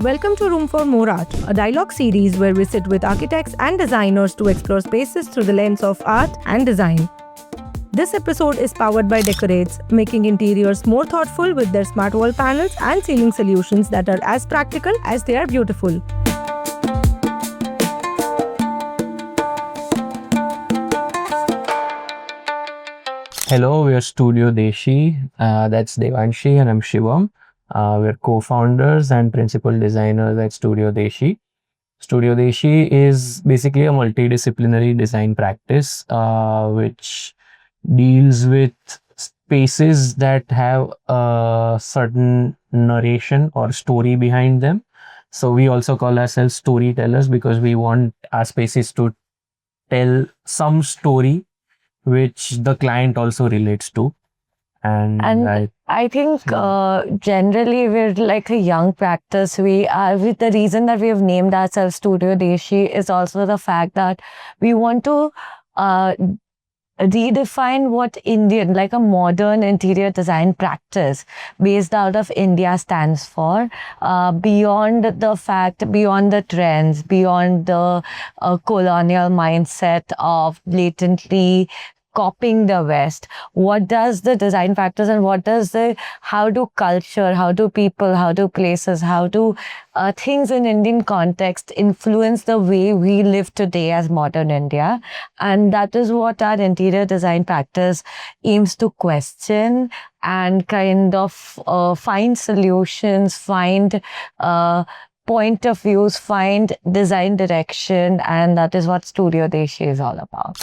Welcome to Room for More Art, a dialogue series where we sit with architects and designers to explore spaces through the lens of art and design. This episode is powered by Decoraids, making interiors more thoughtful with their smart wall panels and ceiling solutions that are as practical as they are beautiful. Hello, we are Studio Deshi. That's Devanshi and I'm Shivam. We're co-founders and principal designers at Studio Deshi. Studio Deshi is basically a multidisciplinary design practice which deals with spaces that have a certain narration or story behind them. So we also call ourselves storytellers because we want our spaces to tell some story which the client also relates to. And I think generally we're like a young practice. We are with the reason that we have named ourselves Studio Deshi is also the fact that we want to redefine what Indian, like a modern interior design practice based out of India stands for, beyond the trends, beyond the colonial mindset of blatantly copying the West. What does the design practice and how do culture, how do people, how do places, how do things in Indian context influence the way we live today as modern India? And that is what our interior design practice aims to question and kind of find solutions, find point of views, find design direction, and that is what Studio Deshi is all about.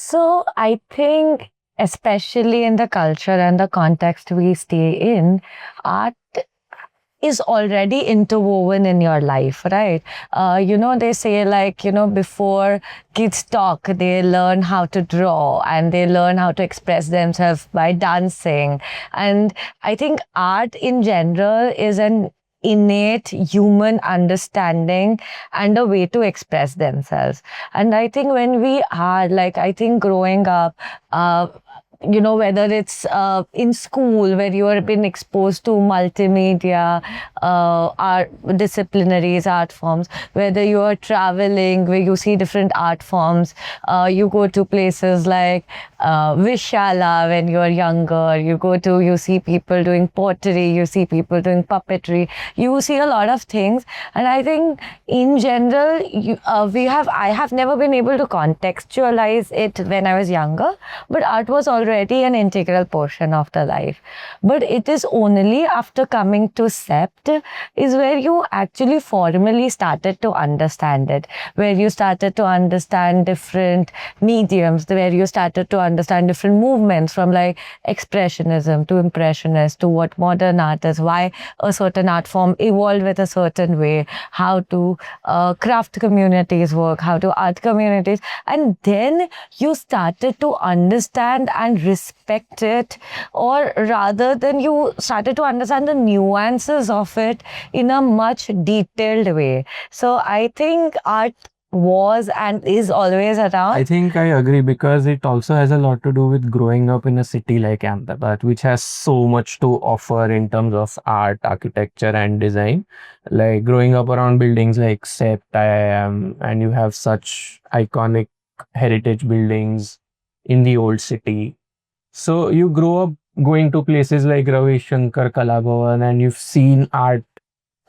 So I think, especially in the culture and the context we stay in, art is already interwoven in your life, right? They say before kids talk, they learn how to draw and they learn how to express themselves by dancing. And I think art in general is an innate human understanding and a way to express themselves. And I think when we are growing up, whether it's in school where you have been exposed to multimedia, art disciplinaries, art forms, whether you are traveling where you see different art forms, you go to places like Vishala when you are younger, you see people doing pottery, you see people doing puppetry, you see a lot of things. And I think in general, I have never been able to contextualize it when I was younger, but art was already an integral portion of the life. But it is only after coming to SEPT is where you actually formally started to understand it, where you started to understand different mediums, where you started to understand different movements from like expressionism to impressionist to what modern art is, why a certain art form evolved with a certain way, how to craft communities work, how to art communities. And then you started to understand and respect it, or rather than you started to understand the nuances of it in a much detailed way. So I think art was and is always around. I think I agree because it also has a lot to do with growing up in a city like Ahmedabad, which has so much to offer in terms of art, architecture, and design. Like growing up around buildings like SEPT, IIM, and you have such iconic heritage buildings in the old city. So you grow up going to places like Ravi Shankar Kala Bhavan, and you've seen art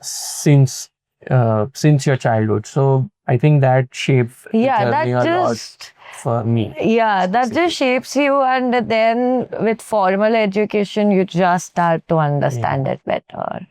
since your childhood. So I think that shaped the journey a lot for me. Yeah, that just shapes you, and then with formal education, you just start to understand it better.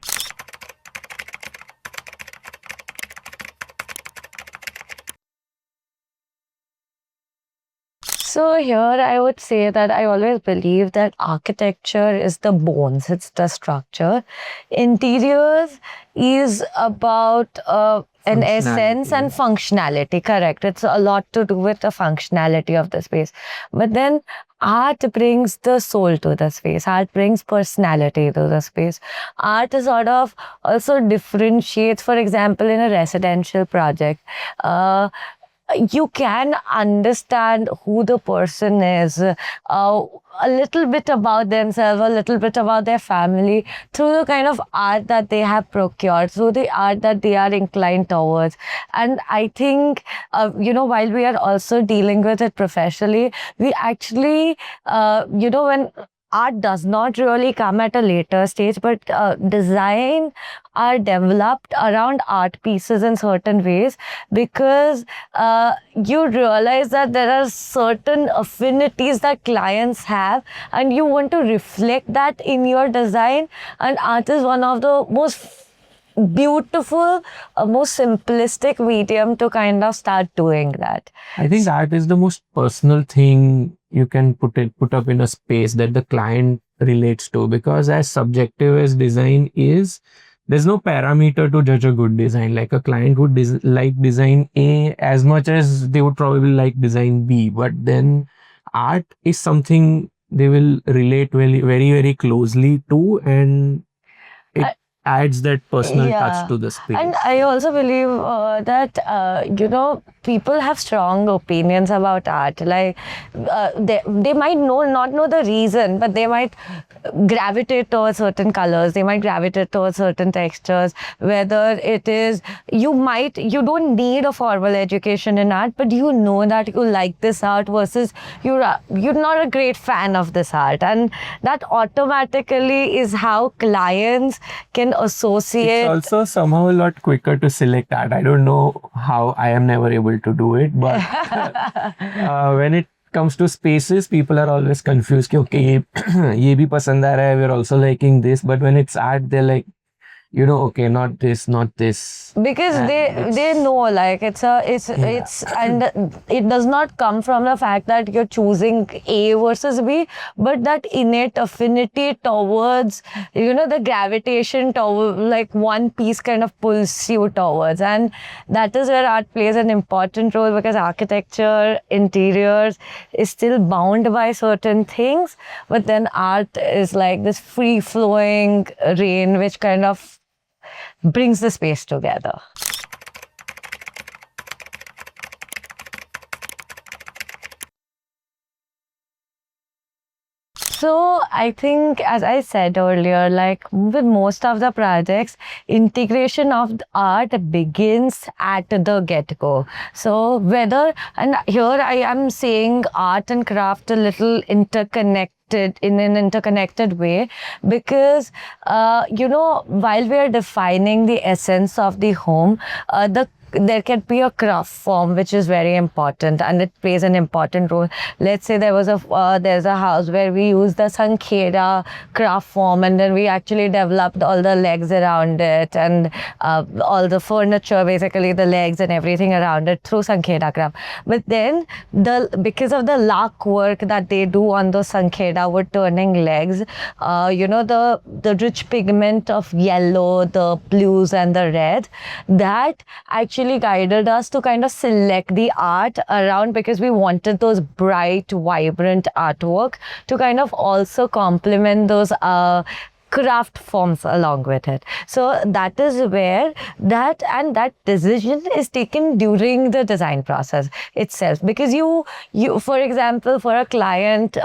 So here I would say that I always believe that architecture is the bones, it's the structure. Interiors is about an essence and functionality, correct. It's a lot to do with the functionality of the space. But then art brings the soul to the space. Art brings personality to the space. Art sort of also differentiates, for example, in a residential project. you can understand who the person is, a little bit about themselves, a little bit about their family through the kind of art that they have procured, through the art that they are inclined towards. And I think, while we are also dealing with it professionally, we actually, when art does not really come at a later stage, but design are developed around art pieces in certain ways, because you realize that there are certain affinities that clients have, and you want to reflect that in your design. And art is one of the most beautiful, most simplistic medium to kind of start doing that. I think art is the most personal thing you can put up in a space that the client relates to, because as subjective as design is, there's no parameter to judge a good design. Like a client would like design A as much as they would probably like design B, but then art is something they will relate very, very closely to, and it adds that personal touch to the space. And I also believe that, people have strong opinions about art. Like, they might not know the reason, but they might gravitate towards certain colors. They might gravitate towards certain textures. Whether it is, you don't need a formal education in art, but you know that you like this art versus you're not a great fan of this art. And that automatically is how clients can associate. It's also somehow a lot quicker to select art. I don't know how, I am never able to do it, but when it comes to spaces, people are always confused. Okay, ye bhi pasand aa raha hai, we're also liking this. But when it's art, they're like, okay, not this, not this. Because they know, like, it's and it does not come from the fact that you're choosing A versus B, but that innate affinity towards, the gravitation toward, like, one piece kind of pulls you towards. And that is where art plays an important role, because architecture, interiors is still bound by certain things, but then art is like this free-flowing rain which kind of brings the space together. So I think, as I said earlier, like with most of the projects, integration of the art begins at the get-go. So and here I am saying art and craft a little interconnected in an interconnected way, because while we are defining the essence of the home, there can be a craft form which is very important, and it plays an important role. Let's say there's a house where we use the Sankheda craft form, and then we actually developed all the legs around it, and all the furniture, basically the legs and everything around it through Sankheda craft. But then because of the lac work that they do on those Sankheda wood turning legs, the rich pigment of yellow, the blues and the red, that actually guided us to kind of select the art around, because we wanted those bright, vibrant artwork to kind of also complement those craft forms along with it. So that is where that decision is taken during the design process itself, because you for example, for a client,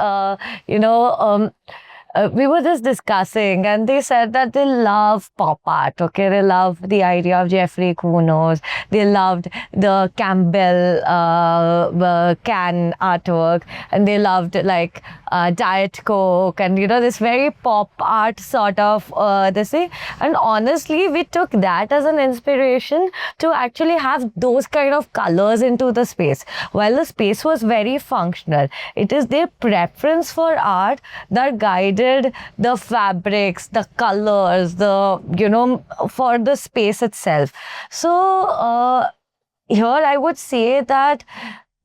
we were just discussing, and they said that they love pop art. Okay, they love the idea of Jeffrey Kunos. They loved the Campbell can artwork, and they loved like Diet Coke, and this very pop art sort of this thing. And honestly, we took that as an inspiration to actually have those kind of colors into the space. While the space was very functional, it is their preference for art that guided the fabrics, the colors, for the space itself. So here I would say that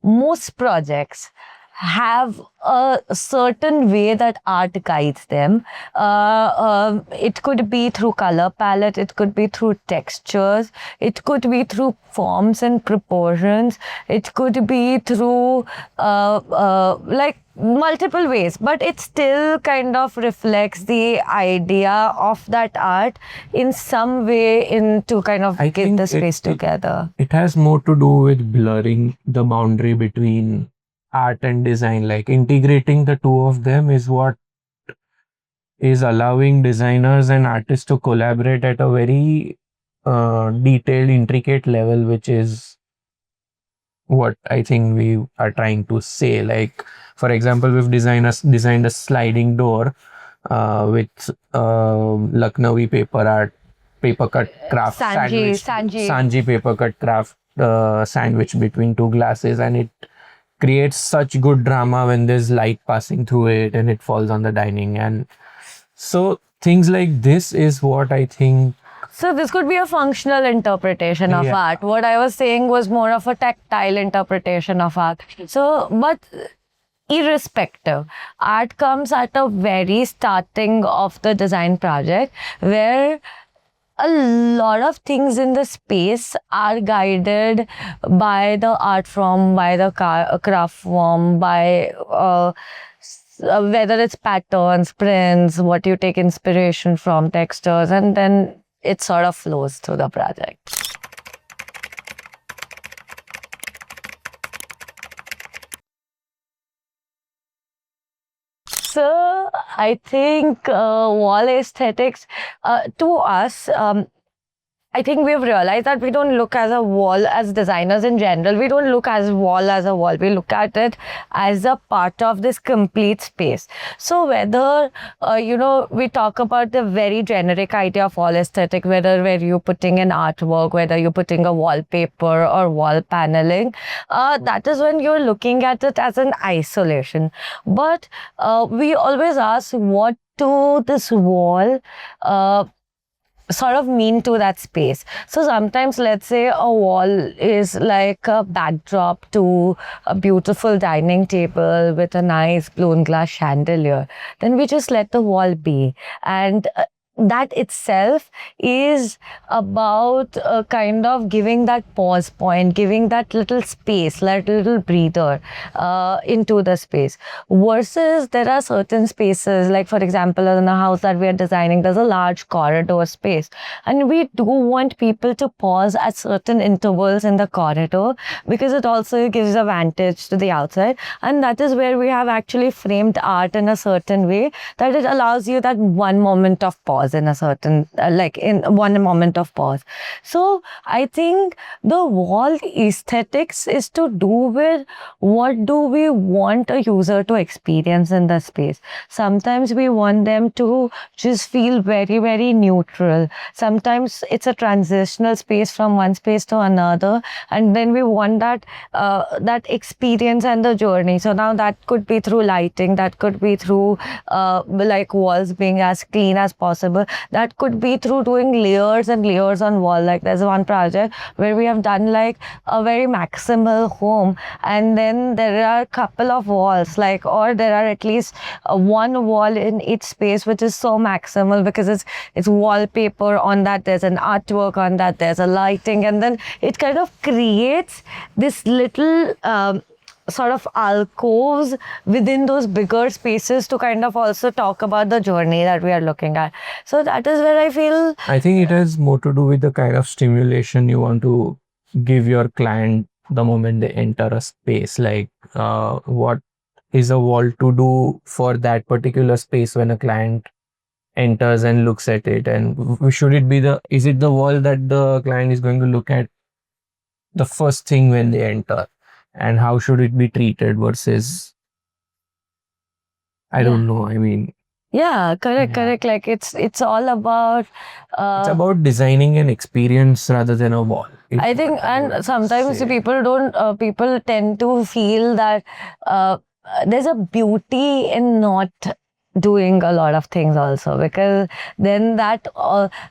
most projects have a certain way that art guides them. It could be through color palette, it could be through textures, it could be through forms and proportions, it could be through like multiple ways, but it still kind of reflects the idea of that art in some way to kind of I get think the space together. It has more to do with blurring the boundary between art and design. Like integrating the two of them is what is allowing designers and artists to collaborate at a very detailed, intricate level, which is what I think we are trying to say. Like, for example, we've designed a sliding door with Lucknowi paper art, paper cut craft, Sanji paper cut craft sandwich between two glasses, and it creates such good drama when there's light passing through it and it falls on the dining. And so things like this is what I think. So this could be a functional interpretation of art. What I was saying was more of a tactile interpretation of art. So, but irrespective, art comes at a very starting of the design project where a lot of things in the space are guided by the art form, by the craft form, by whether it's patterns, prints, what you take inspiration from, textures, and then it sort of flows through the project. So I think wall aesthetics to us, I think we've realized that we don't look at a wall as designers in general. We don't look at wall as a wall. We look at it as a part of this complete space. So whether, we talk about the very generic idea of wall aesthetic, whether you're putting an artwork, whether you're putting a wallpaper or wall paneling, that is when you're looking at it as an isolation. But we always ask, what to this wall sort of mean to that space. So sometimes, let's say a wall is like a backdrop to a beautiful dining table with a nice blown glass chandelier, then we just let the wall be. And that itself is about kind of giving that pause point, giving that little space, that little breather into the space. Versus there are certain spaces, like for example, in a house that we are designing, there's a large corridor space. And we do want people to pause at certain intervals in the corridor because it also gives a vantage to the outside. And that is where we have actually framed art in a certain way that it allows you that one moment of pause in a certain, in one moment of pause. So I think the wall aesthetics is to do with what do we want a user to experience in the space. Sometimes we want them to just feel very, very neutral. Sometimes it's a transitional space from one space to another. And then we want that, that experience and the journey. So now that could be through lighting, that could be through like walls being as clean as possible. That could be through doing layers and layers on wall. Like there's one project where we have done like a very maximal home, and then there are a couple of walls, or there are at least one wall in each space which is so maximal because it's wallpaper on that, there's an artwork on that, there's a lighting, and then it kind of creates this little sort of alcoves within those bigger spaces to kind of also talk about the journey that we are looking at. So that is where I think it has more to do with the kind of stimulation you want to give your client the moment they enter a space. Like what is a wall to do for that particular space when a client enters and looks at it, and should it be is it the wall that the client is going to look at the first thing when they enter? And how should it be treated versus, I don't know. I mean, correct. Like it's all about it's about designing an experience rather than a wall. I think, and sometimes people tend to feel that there's a beauty in not doing a lot of things also, because then that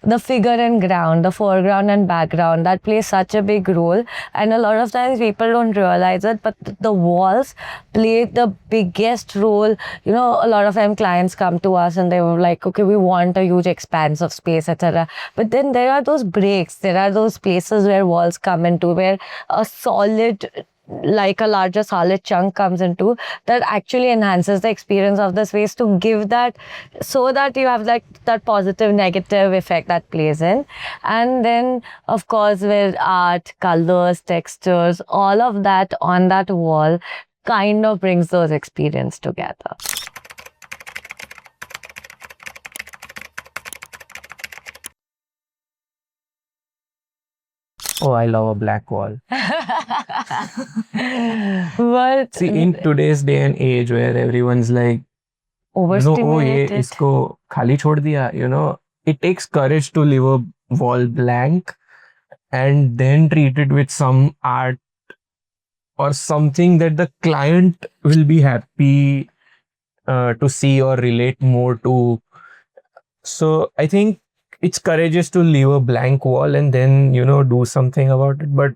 the figure and ground, the foreground and background, that plays such a big role. And a lot of times people don't realize it, but the walls play the biggest role. You know, a lot of time clients come to us and they were like, okay, we want a huge expanse of space, etc. But then there are those breaks, there are those places where walls come into, where a solid, like a larger solid chunk comes into, that actually enhances the experience of the space, to give that, so that you have like that positive negative effect that plays in. And then of course with art, colors, textures, all of that on that wall kind of brings those experiences together. Oh, I love a black wall. But See, in today's day and age where everyone's like, no, oh, overstimulated. ye isko khali chhod diya, you know, it takes courage to leave a wall blank and then treat it with some art or something that the client will be happy to see or relate more to. So I think it's courageous to leave a blank wall and then, you know, do something about it. But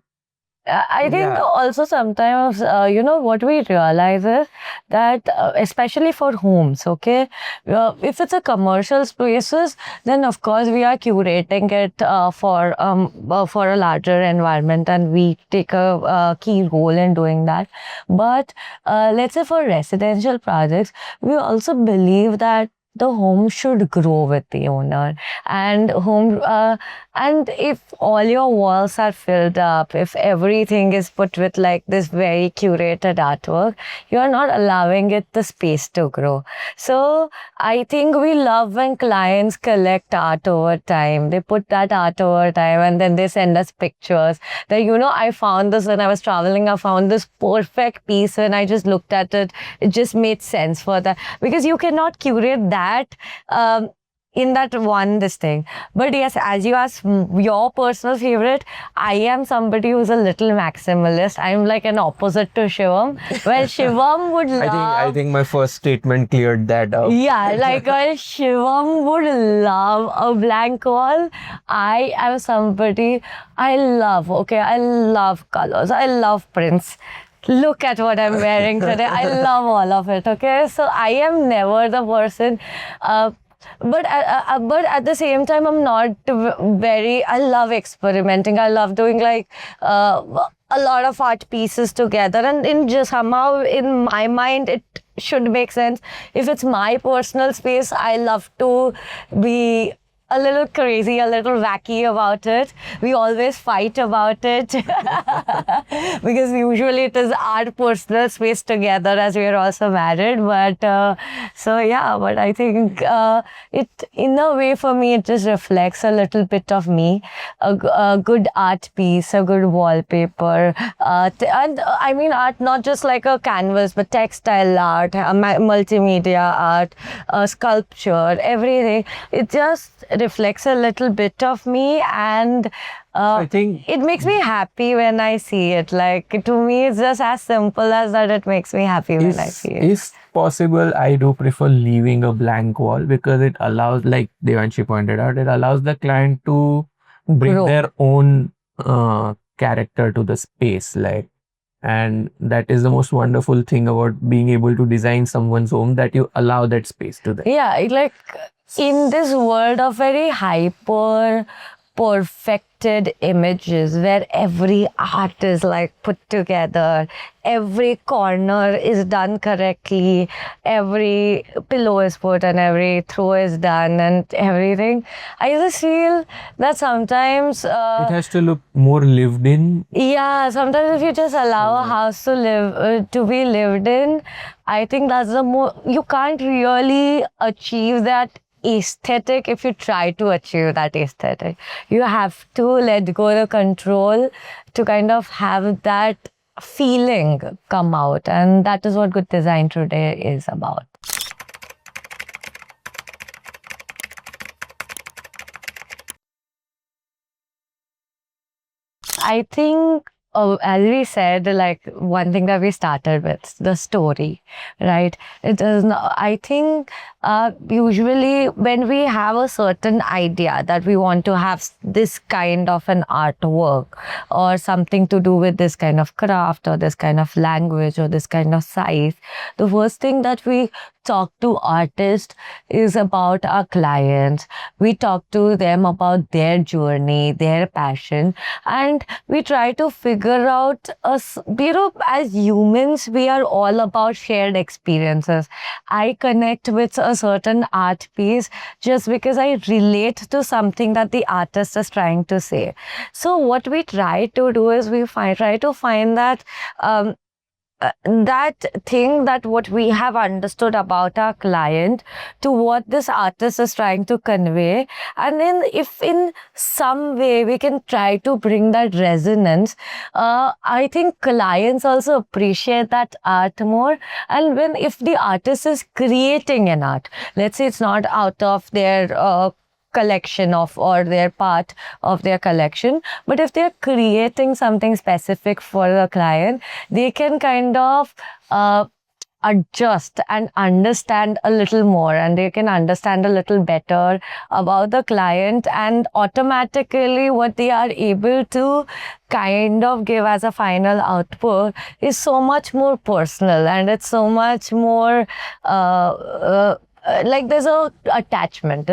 I think yeah. also sometimes, you know, what we realize is that, especially for homes, okay, if it's a commercial spaces, then of course we are curating it for a larger environment, and we take a key role in doing that. But let's say for residential projects, we also believe that the home should grow with the owner, and and if all your walls are filled up, if everything is put with like this very curated artwork, you are not allowing it the space to grow. So I think we love when clients collect art over time. They put that art over time and then they send us pictures that, you know, I found this when I was traveling. I found this perfect piece. When I just looked at it, it just made sense for that, because you cannot curate that in that one this thing. But yes, as you asked, your personal favorite, I am somebody who's a little maximalist. I'm like an opposite to Shivam. Well, Shivam would love... I think my first statement cleared that up. Yeah, like well, Shivam would love a blank wall. I am somebody, I love colors. I love prints. Look at what I'm wearing today. I love all of it. Okay, so I am never the person. But at the same time, I'm not very. I love experimenting. I love doing like a lot of art pieces together, and in just somehow in my mind it should make sense. If it's my personal space, I love to be a little crazy, a little wacky about it. We always fight about it because usually it is our personal space together, as we are also married. But so yeah, but I think it, in a way, for me, it just reflects a little bit of me. A good art piece, a good wallpaper, and I mean art, not just like a canvas, but textile art, multimedia art, sculpture, everything. It just reflects a little bit of me, and I think it makes me happy when I see it. Like, to me, it's just as simple as that. It makes me happy when I see it. If possible, I do prefer leaving a blank wall because it allows, like Devanshi pointed out, it allows the client to bring Grow. their own character to the space. Like, and that is the most wonderful thing about being able to design someone's home, that you allow that space to them. Yeah, like in this world of very hyper perfected images where every art is like put together, every corner is done correctly, every pillow is put and every throw is done and everything, I just feel that sometimes it has to look more lived in. Yeah, sometimes if you just allow a house to live to be lived in, I think that's the more, you can't really achieve that aesthetic if you try to achieve that aesthetic. You have to let go the control to kind of have that feeling come out, and that is what good design today is about. I think as we said, like one thing that we started with, the story, right? It is not, I think usually when we have a certain idea that we want to have this kind of an artwork or something to do with this kind of craft or this kind of language or this kind of size, the first thing that we talk to artists is about our clients. We talk to them about their journey, their passion, and we try to figure out, as humans, we are all about shared experiences. I connect with a certain art piece just because I relate to something that the artist is trying to say. So what we try to do is try to find that that thing, that what we have understood about our client to what this artist is trying to convey, and then if in some way we can try to bring that resonance, I think clients also appreciate that art more. And when if the artist is creating an art, let's say it's not out of their collection of or their part of their collection, but if they're creating something specific for the client, they can kind of adjust and understand a little more, and they can understand a little better about the client, and automatically what they are able to kind of give as a final output is so much more personal, and it's so much more like there's an attachment,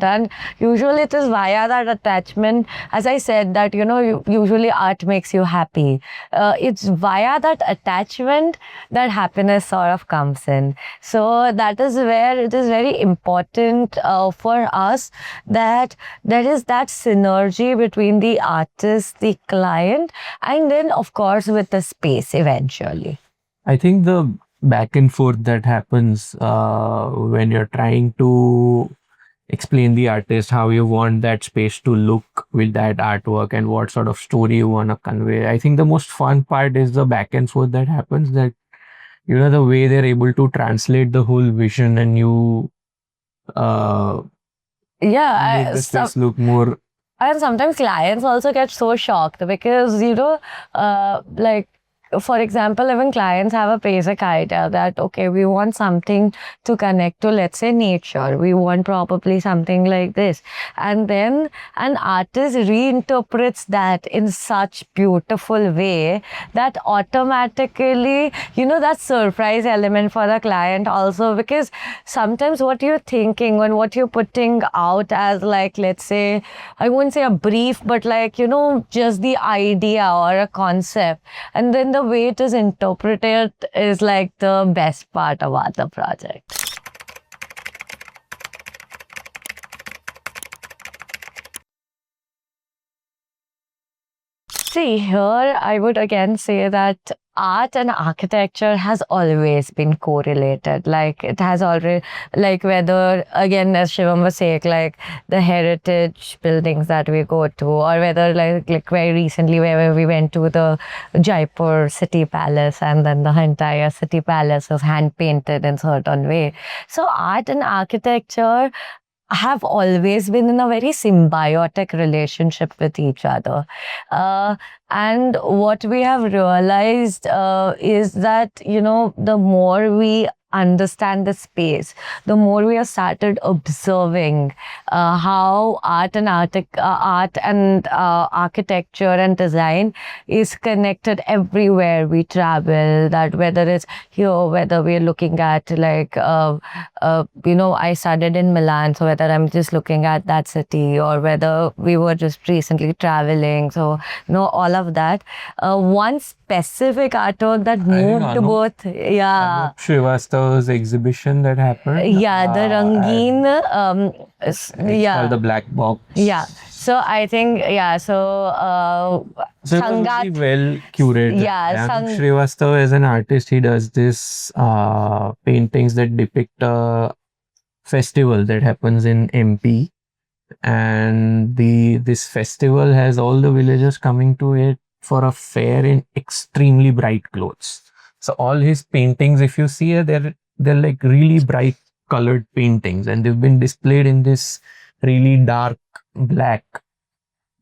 and usually it is via that attachment, as I said, that usually art makes you happy. It's via that attachment that happiness sort of comes in. So that is where it is very important for us that there is that synergy between the artist, the client, and then of course with the space eventually. I think the back and forth that happens when you're trying to explain the artist how you want that space to look with that artwork and what sort of story you want to convey. I think the most fun part is the back and forth that happens, that the way they're able to translate the whole vision, and you make the space look more. And sometimes clients also get so shocked because, like, for example, even clients have a basic idea that, okay, we want something to connect to, let's say, nature. We want probably something like this. And then an artist reinterprets that in such beautiful way that automatically, that surprise element for the client also, because sometimes what you're thinking and what you're putting out as, like, let's say, I wouldn't say a brief, but like, just the idea or a concept. And then the way it is interpreted is like the best part about the project. See, here I would again say that art and architecture has always been correlated. Like it has already, like whether, again, as Shivam was saying, like the heritage buildings that we go to, or whether like very recently where we went to the Jaipur city palace, and then the entire city palace was hand painted in certain way. So art and architecture have always been in a very symbiotic relationship with each other. And what we have realized is that, the more we understand the space, the more we have started observing how art and architecture and design is connected everywhere we travel. That whether it's here, whether we're looking at like I studied in Milan, so whether I'm just looking at that city, or whether we were just recently traveling, so all of that. One specific artwork that moved both, Srivastav's exhibition that happened. Yeah, the Rangeen. It's called the Black Box. Yeah. So I think, so it's really well curated. Yeah, Srivastav as an artist, he does this paintings that depict a festival that happens in MP, and this festival has all the villagers coming to it for a fair in extremely bright clothes. So all his paintings, if you see, they're like really bright colored paintings, and they've been displayed in this really dark black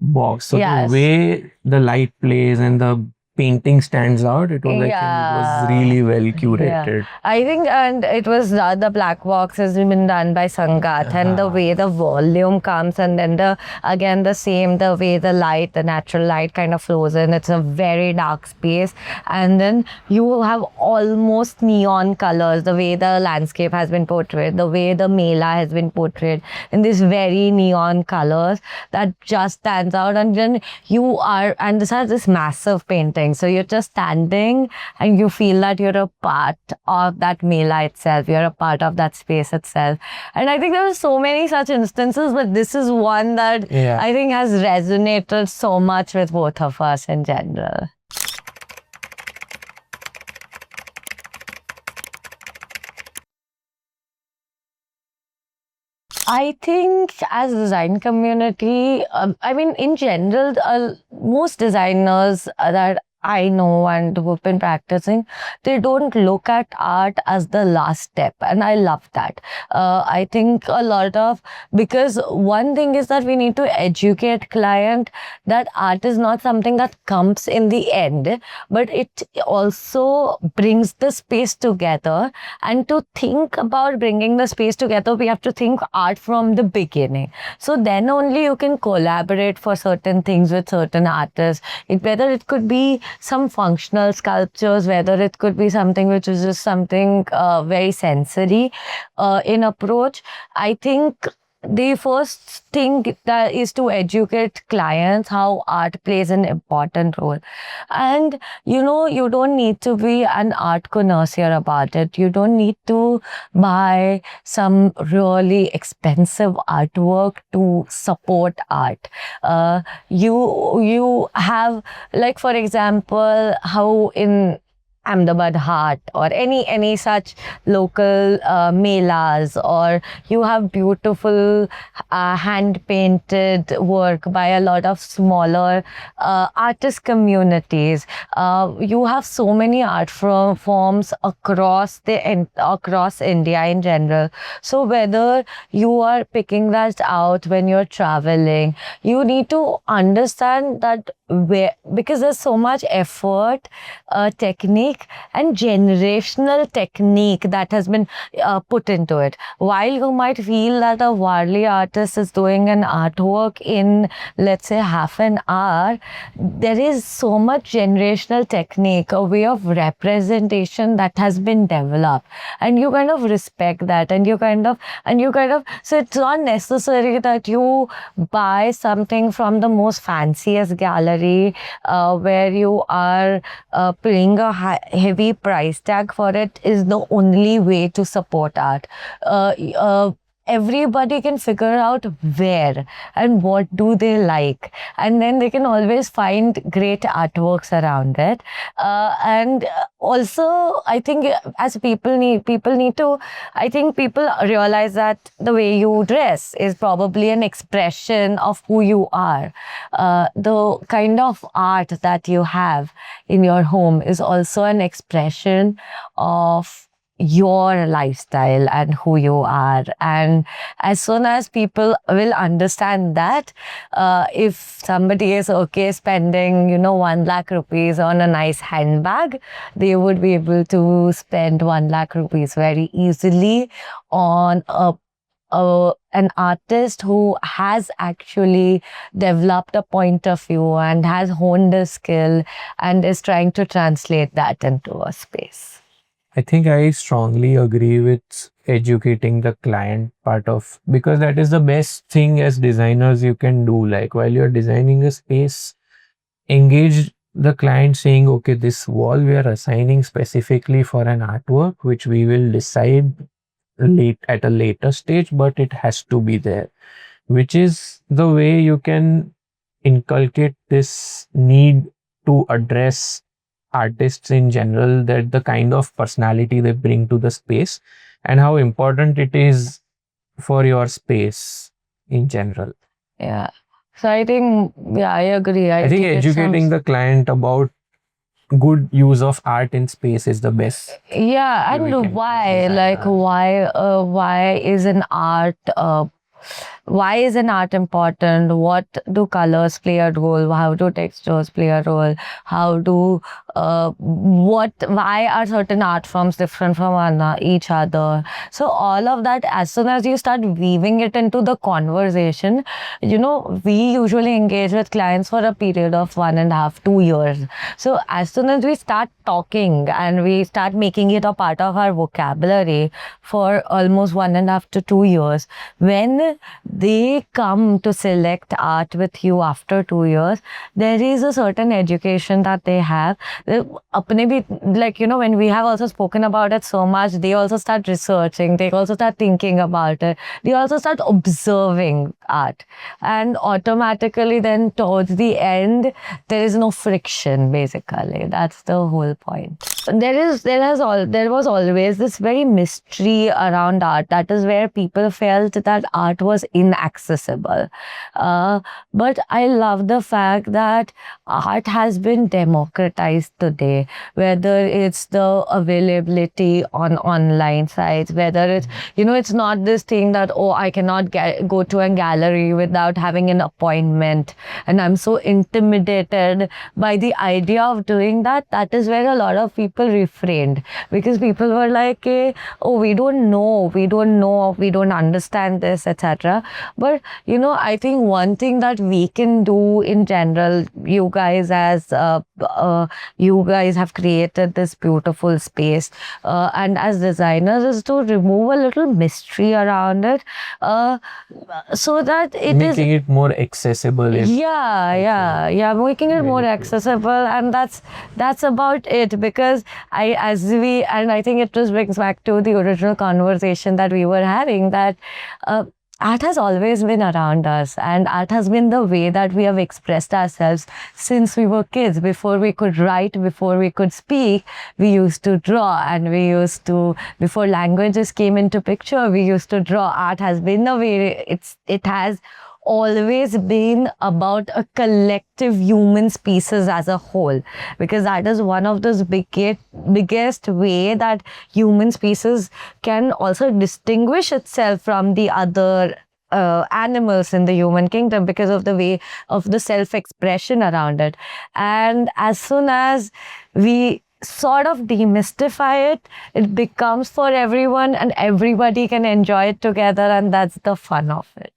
box. So Yes. the way the light plays and the painting stands out, it was really well curated. I think, and it was the black box has been done by Sangat, and the way the volume comes, and then the way the light, the natural light kind of flows in. It's a very dark space, and then you have almost neon colors. The way the landscape has been portrayed, the way the Mela has been portrayed in these very neon colors that just stands out. And then and this has this massive painting. So you're just standing and you feel that you're a part of that Mela itself. You're a part of that space itself. And I think there are so many such instances, but this is one that I think has resonated so much with both of us in general. I think as design community, I mean, in general, most designers that I know and who've been practicing, they don't look at art as the last step. And I love that. I think because one thing is that we need to educate client that art is not something that comes in the end, but it also brings the space together. And to think about bringing the space together, we have to think art from the beginning. So then only you can collaborate for certain things with certain artists. Whether it could be some functional sculptures, whether it could be something which is just something very sensory in approach. I think the first thing that is to educate clients how art plays an important role. And you don't need to be an art connoisseur about it. You don't need to buy some really expensive artwork to support art. You have, like, for example, how in Ahmedabad Haat or any such local melas, or you have beautiful hand-painted work by a lot of smaller artist communities. You have so many art forms across India in general. So whether you are picking that out when you're traveling, you need to understand that because there's so much effort, technique and generational technique that has been put into it. While you might feel that a Warli artist is doing an artwork in, let's say, half an hour, there is so much generational technique, a way of representation that has been developed, and you kind of respect that, and you kind of so it's not necessary that you buy something from the most fanciest gallery where you are paying a heavy price tag for it is the only way to support art. Everybody can figure out where and what do they like, and then they can always find great artworks around it. And also, I think as people need to, I think people realize that the way you dress is probably an expression of who you are. The kind of art that you have in your home is also an expression of your lifestyle and who you are. And as soon as people will understand that, if somebody is okay spending 1 lakh rupees on a nice handbag, they would be able to spend 1 lakh rupees very easily on an artist who has actually developed a point of view and has honed a skill and is trying to translate that into a space. I think I strongly agree with educating the client part of, because that is the best thing as designers you can do. Like while you're designing a space, engage the client saying, okay, this wall we are assigning specifically for an artwork, which we will decide at a later stage, but it has to be there, which is the way you can inculcate this need to address artists in general, that the kind of personality they bring to the space and how important it is for your space in general. Yeah. So I think, I agree. I think educating the client about good use of art in space is the best. Yeah, and why? Like, why is an art why is an art important? What do colors play a role? How do textures play a role? How do why are certain art forms different from each other? So all of that, as soon as you start weaving it into the conversation, we usually engage with clients for a period of 1.5 2 years. So as soon as we start talking and we start making it a part of our vocabulary for almost 1.5 to 2 years, when they come to select art with you after 2 years, there is a certain education that they have. When we have also spoken about it so much, they also start researching, they also start thinking about it, they also start observing art, and automatically then towards the end there is no friction. Basically, that's the whole point. There was always this very mystery around art. That is where people felt that art was inaccessible. But I love the fact that art has been democratized today, whether it's the availability on online sites, whether it's, it's not this thing that, oh, I cannot go to a gallery without having an appointment, and I'm so intimidated by the idea of doing that. That is where a lot of people refrained, because people were like, oh, we don't know, we don't understand this, etc. But I think one thing that we can do in general, you guys have created this beautiful space, and as designers, is to remove a little mystery around it, so that making it more accessible. Making it more accessible, and that's about it. Because I think it just brings back to the original conversation that we were having, that art has always been around us, and art has been the way that we have expressed ourselves since we were kids. Before we could write, before we could speak, we used to draw, and before languages came into picture, we used to draw. Art has been the way. It has always been about a collective human species as a whole, because that is one of those biggest way that human species can also distinguish itself from the other animals in the human kingdom, because of the way of the self-expression around it. And as soon as we sort of demystify it, it becomes for everyone, and everybody can enjoy it together, and that's the fun of it.